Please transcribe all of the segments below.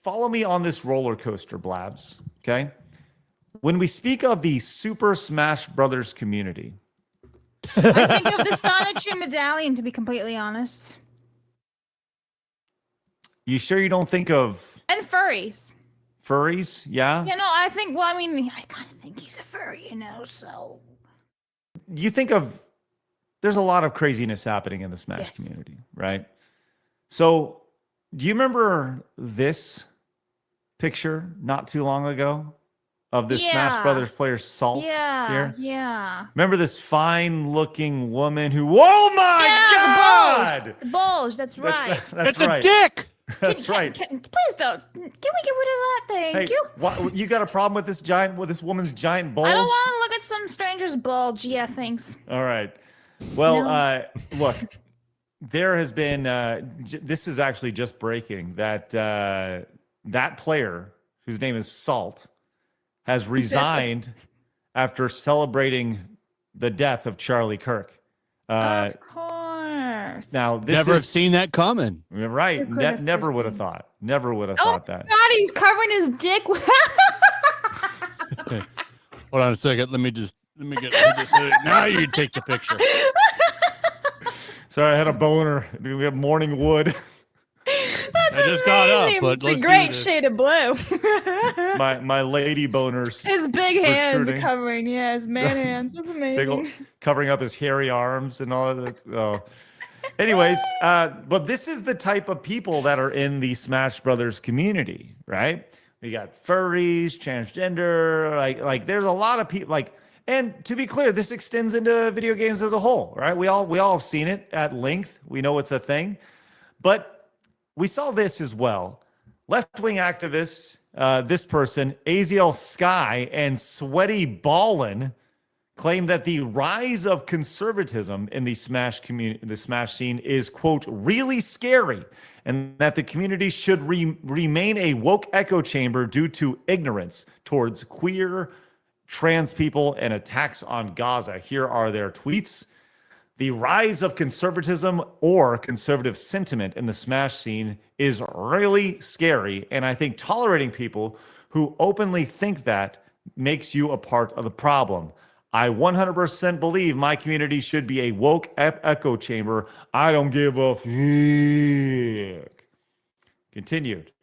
follow me on this roller coaster, Blabs. Okay. When we speak of the Super Smash Brothers community, I think of the Sonic medallion, to be completely honest. you sure you don't think of And furries. furries? Yeah. You know, I think. Well, I mean, I kind of think he's a furry, you know. So You think of there's a lot of craziness happening in the Smash Yes. community, right? So, do you remember this picture not too long ago of this Smash Yeah. Brothers player Salt yeah, here? yeah. Remember this fine-looking woman who? Oh my God! The bulge. That's right. That's It's right. a dick. That's right. Please don't. Can we get rid of that? Thank Hey, you. you got a problem with this woman's giant bulge? I don't want to look at some stranger's bulge. Yeah, thanks. All right. Well, No. look, there has been. This is actually just breaking that that player whose name is Salt has resigned after celebrating the death of Charlie Kirk. Of course. Now, this Never have is seen that coming. right. You could have Never would have foreseen. thought. Never would have Oh thought that. God, he's covering his dick. Hold on a second. Let me get this. Now you take the picture. Sorry, I had a boner. We have morning wood. That's I just got up, amazing. but It's let's a do great this. shade of blue. my lady boners. His big hands Protruding. covering, yeah, his man hands. That's Big amazing. ol- covering up his hairy arms and all of that. Oh. Anyways, but this is the type of people that are in the Smash Brothers community, right? We got furries, transgender, like there's a lot of people like, and to be clear, this extends into video games as a whole, right? We all have seen it at length. We know it's a thing, but we saw this as well. Left-wing activists, this person, Aziel Sky and Sweaty Ballin, claim that the rise of conservatism in the Smash community, the Smash scene, is quote really scary, and that the community should remain a woke echo chamber due to ignorance towards queer, trans people, and attacks on Gaza. Here are their tweets. The rise of conservatism or conservative sentiment in the Smash scene is really scary, and I think tolerating people who openly think that makes you a part of the problem. I 100% believe my community should be a woke echo chamber. I don't give a fuck. Continued.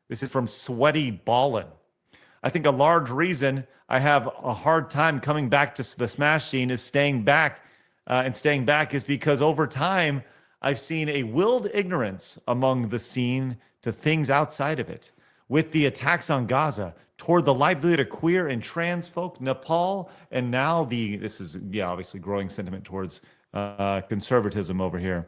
This is from Sweaty Ballin. I think a large reason I have a hard time coming back to the Smash scene is staying back is because over time, I've seen a willed ignorance among the scene to things outside of it. With the attacks on Gaza, toward the livelihood of queer and trans folk, Nepal, and now this is obviously growing sentiment towards conservatism over here.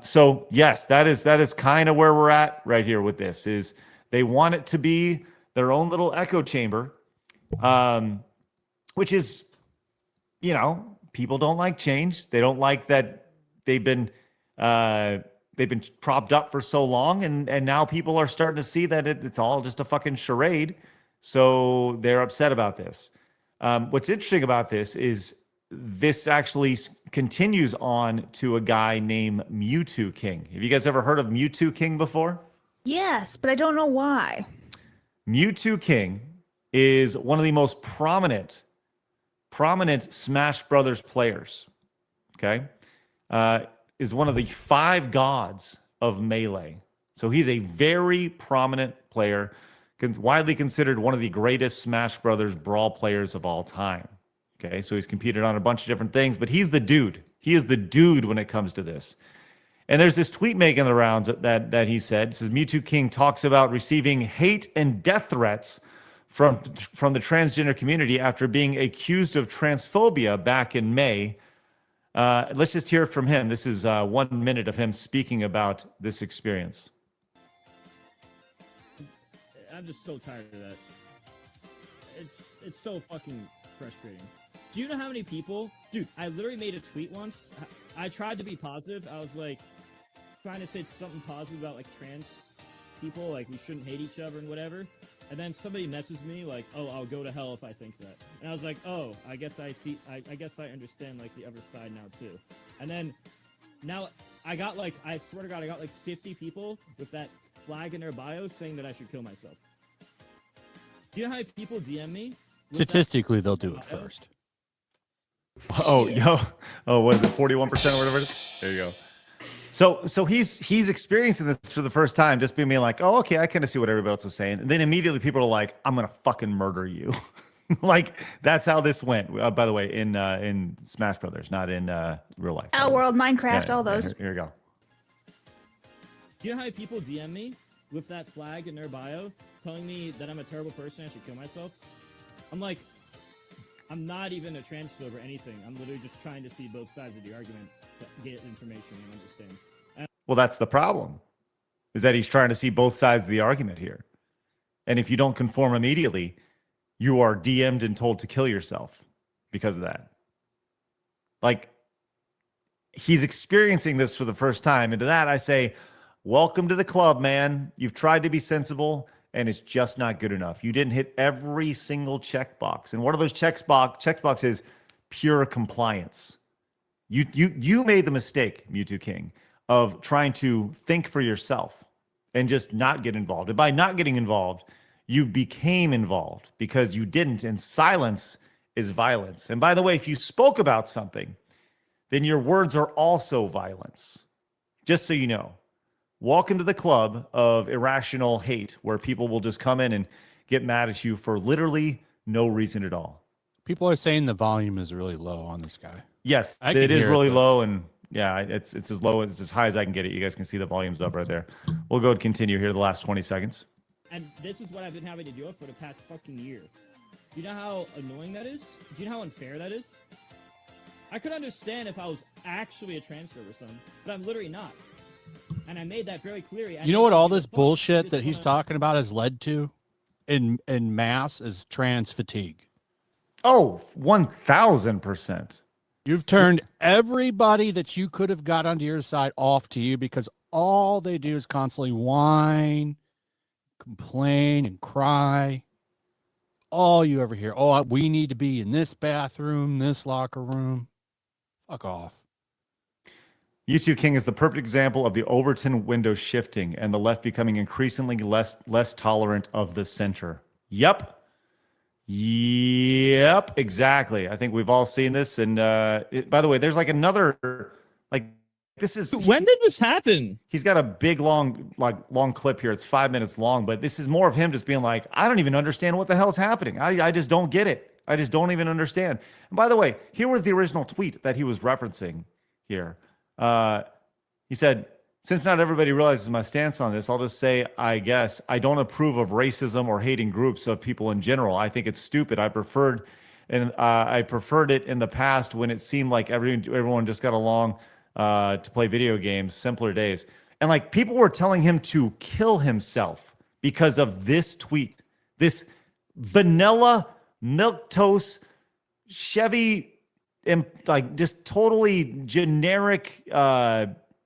So yes, that is kind of where we're at right here with this. Is they want it to be their own little echo chamber, which is, people don't like change. They don't like that they've been propped up for so long, and now people are starting to see that it's all just a fucking charade. So they're upset about this. What's interesting about this is this actually continues on to a guy named Mewtwo King. Have you guys ever heard of Mewtwo King before? Yes, but I don't know why. Mewtwo King is one of the most prominent Smash Brothers players. Okay, is one of the 5 gods of Melee. So he's a very prominent player, widely considered one of the greatest Smash Brothers brawl players of all time. Okay, so he's competed on a bunch of different things, but he's the dude. He is the dude when it comes to this. And there's this tweet making the rounds that he said. It says Mewtwo King talks about receiving hate and death threats from the transgender community after being accused of transphobia back in May. Let's just hear it from him. This is 1 minute of him speaking about this experience. I'm just so tired of that. It's so fucking frustrating. Do you know how many people? Dude, I literally made a tweet once. I tried to be positive. I was like, trying to say something positive about like trans people, like we shouldn't hate each other and whatever. And then somebody messaged me like, "Oh, I'll go to hell if I think that." And I was like, "Oh, I guess I see. I guess I understand like the other side now too." And then now I got like, I swear to God, I got like 50 people with that flag in their bio saying that I should kill myself. Do you know how many people DM me? with that Statistically, they'll do it bio? first. Oh, Shit. no. Oh, what is it? 41% or whatever it is? There you go. So he's experiencing this for the first time, just being like, oh, okay, I kind of see what everybody else is saying. And then immediately people are like, I'm going to fucking murder you. Like, that's how this went. By the way, in Smash Brothers, not in real life. Outworld, Minecraft, Yeah, all those. Here we go. Do you know how many people DM me with that flag in their bio telling me that I'm a terrible person, I should kill myself? I'm like, I'm not even a transphobe or anything. I'm literally just trying to see both sides of the argument to get information and understand. Well, that's the problem, is that he's trying to see both sides of the argument here. And if you don't conform immediately, you are DM'd and told to kill yourself because of that. Like, he's experiencing this for the first time. And to that, I say, welcome to the club, man. You've tried to be sensible, and it's just not good enough. You didn't hit every single checkbox. And one of those checkboxes is pure compliance. You made the mistake, Mewtwo King, of trying to think for yourself and just not get involved. And by not getting involved, you became involved because you didn't. And silence is violence. And by the way, if you spoke about something, then your words are also violence. Just so you know. Walk into the club of irrational hate where people will just come in and get mad at you for literally no reason at all. People are saying the volume is really low on this guy. Yes, I can it is hear it, really but- low, and yeah, it's as low as it's as high as I can get it. You guys can see the volume's up right there. We'll go and continue here the last 20 seconds. And this is what I've been having to deal with for the past fucking year. Do you know how annoying that is? Do you know how unfair that is? I could understand if I was actually a transfer or something, but I'm literally not. And I made that very clear. You know what all this bullshit that he's talking about has led to in mass is trans fatigue. Oh, 1,000%. You've turned everybody that you could have got onto your side off to you because all they do is constantly whine, complain, and cry. All you ever hear, oh, we need to be in this bathroom, this locker room. Fuck off. Mewtwo King is the perfect example of the Overton window shifting and the left becoming increasingly less tolerant of the center. Yep, exactly. I think we've all seen this. And by the way, there's like another, like, this is When did this happen? he's got a big long clip here. It's 5 minutes long, but this is more of him just being like, I don't even understand what the hell's happening. I just don't get it. I just don't even understand. And by the way, here was the original tweet that he was referencing here. He said, since not everybody realizes my stance on this, I'll just say, I guess I don't approve of racism or hating groups of people in general. I think it's stupid. I preferred it in the past when it seemed like everyone just got along to play video games, simpler days. And like people were telling him to kill himself because of this tweet, this vanilla milquetoast Chevy, like just totally generic.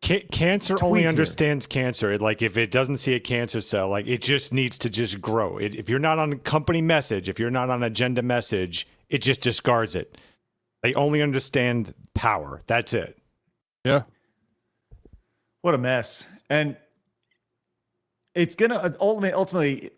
Cancer tweet only here. understands cancer. Like if it doesn't see a cancer cell, like it just needs to just grow. If you're not on company message, if you're not on agenda message, it just discards it. They only understand power. That's it. Yeah. What a mess. And it's gonna ultimately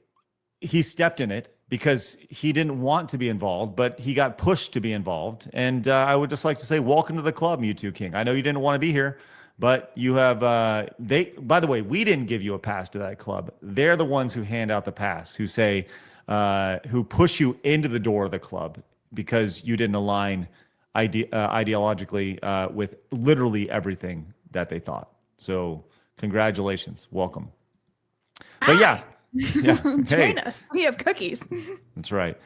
he stepped in it because he didn't want to be involved, but he got pushed to be involved. And I would just like to say, welcome to the club, Mewtwo King. I know you didn't want to be here, but you have, by the way, we didn't give you a pass to that club. They're the ones who hand out the pass, who say, who push you into the door of the club because you didn't align ideologically with literally everything that they thought. So congratulations. Welcome. But yeah. Yeah. Join us. We have cookies. That's right.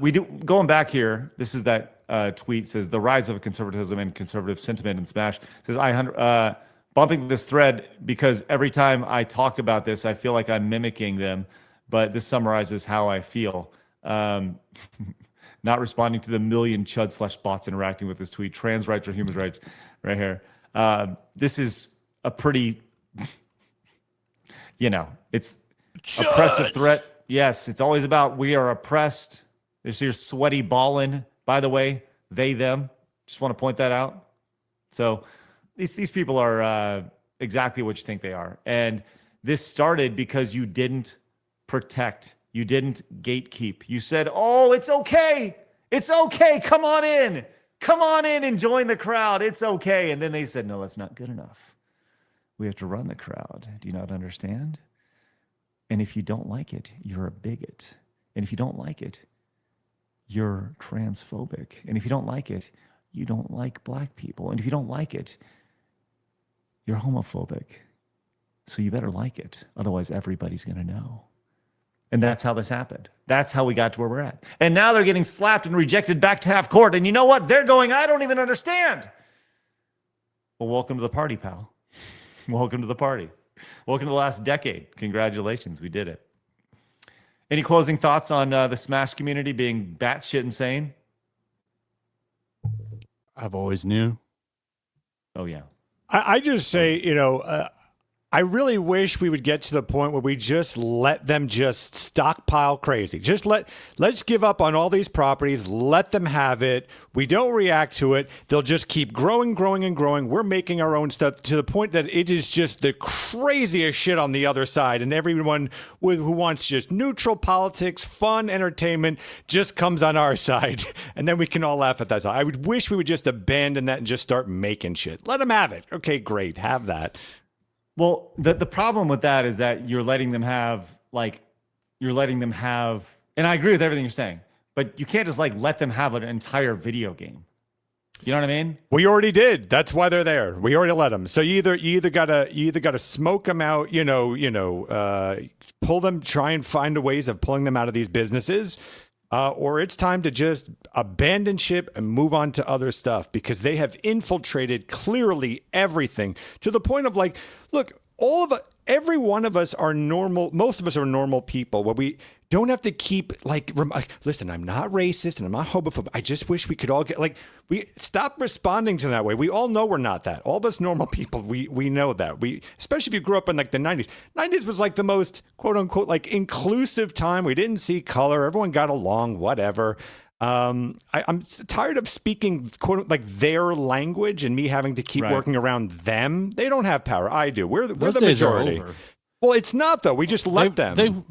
We do going back here. This is that tweet says the rise of conservatism and conservative sentiment in Smash. Says bumping this thread because every time I talk about this, I feel like I'm mimicking them. But this summarizes how I feel. Not responding to the million chud/bots interacting with this tweet. Trans rights or human rights, right here. This is a pretty, it's. Oppressive threat. Yes, it's always about we are oppressed. There's your sweaty ballin', by the way, they, them. Just want to point that out. So these people are exactly what you think they are. And This started because you didn't protect. You didn't gatekeep. You said, oh, it's okay. It's okay. Come on in. Come on in and join the crowd. It's okay. And then they said, no, that's not good enough. We have to run the crowd. Do you not understand? And if you don't like it, you're a bigot. And if you don't like it, you're transphobic. And if you don't like it, you don't like black people. And if you don't like it, you're homophobic. So you better like it. Otherwise, everybody's going to know. And that's how this happened. That's how we got to where we're at. And now they're getting slapped and rejected back to half court. And you know what? They're going, I don't even understand. Well, welcome to the party, pal. Welcome to the party. Welcome to the last decade. Congratulations. We did it. Any closing thoughts on the Smash community being batshit insane? I've always knew. Oh, yeah. I just say, I really wish we would get to the point where we just let them just stockpile crazy. Let's give up on all these properties. Let them have it. We don't react to it. They'll just keep growing, growing, and growing. We're making our own stuff to the point that it is just the craziest shit on the other side. And everyone who wants just neutral politics, fun, entertainment, just comes on our side. And then we can all laugh at that. I would wish we would just abandon that and just start making shit. Let them have it. Okay, great. Have that. Well, the problem with that is that you're letting them have, and I agree with everything you're saying, but you can't just let them have an entire video game. You know what I mean? We already did. That's why they're there. We already let them. So you either gotta smoke them out, pull them, try and find ways of pulling them out of these businesses, or it's time to just abandon ship and move on to other stuff because they have infiltrated clearly everything to the point of look, every one of us are normal. Most of us are normal people where we don't have to keep listen, I'm not racist and I'm not homophobic. I just wish we could all get we stop responding to that way. We all know we're not that. All of us normal people, we know that. Especially if you grew up in the 90s. 90s was the most quote unquote inclusive time. We didn't see color. Everyone got along, whatever. I'm tired of speaking quote their language and me having to keep working around them. They don't have power. I do. We're the majority. Well, it's not though. We just let them.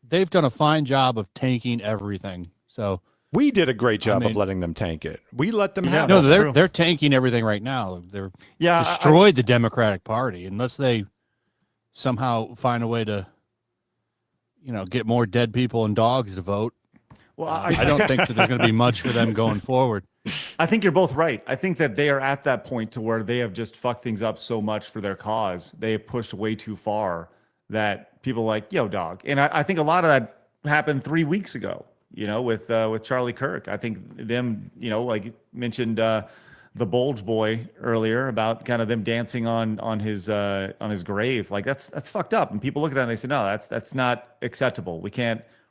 They've done a fine job of tanking everything. So we did a great job of letting them tank it. We let them have it. No, they're tanking everything right now. They're destroyed the Democratic Party unless they somehow find a way to, get more dead people and dogs to vote. Well, I don't think that there's going to be much for them going forward. I think you're both right. I think that they are at that point to where they have just fucked things up so much for their cause. They have pushed way too far that people are like, yo, dog. And I think a lot of that happened 3 weeks ago, with Charlie Kirk. I think them, mentioned the Bulge Boy earlier about kind of them dancing on his grave. That's fucked up. And people look at that and they say, no, that's not acceptable.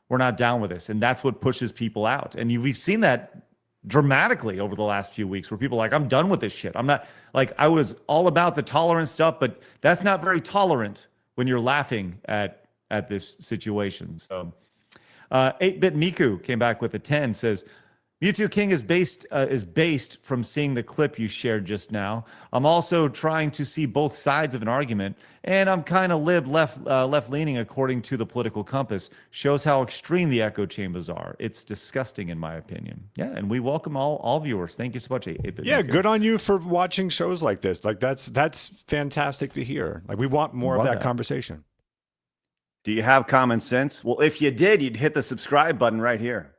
We're not down with this. And that's what pushes people out. And we've seen that dramatically over the last few weeks where people are like, I'm done with this shit. I'm not I was all about the tolerant stuff, but that's not very tolerant when you're laughing at this situation. So 8-Bit Miku came back with a 10, says, Mewtwo King is based from seeing the clip you shared just now. I'm also trying to see both sides of an argument, and I'm kind of left-leaning according to the political compass. Shows how extreme the echo chambers are. It's disgusting, in my opinion. Yeah, and we welcome all viewers. Thank you so much, 8-Bit Yeah, Miku. good on you for watching shows like this. That's fantastic to hear. We want more of that conversation. Do you have common sense? Well, if you did, you'd hit the subscribe button right here.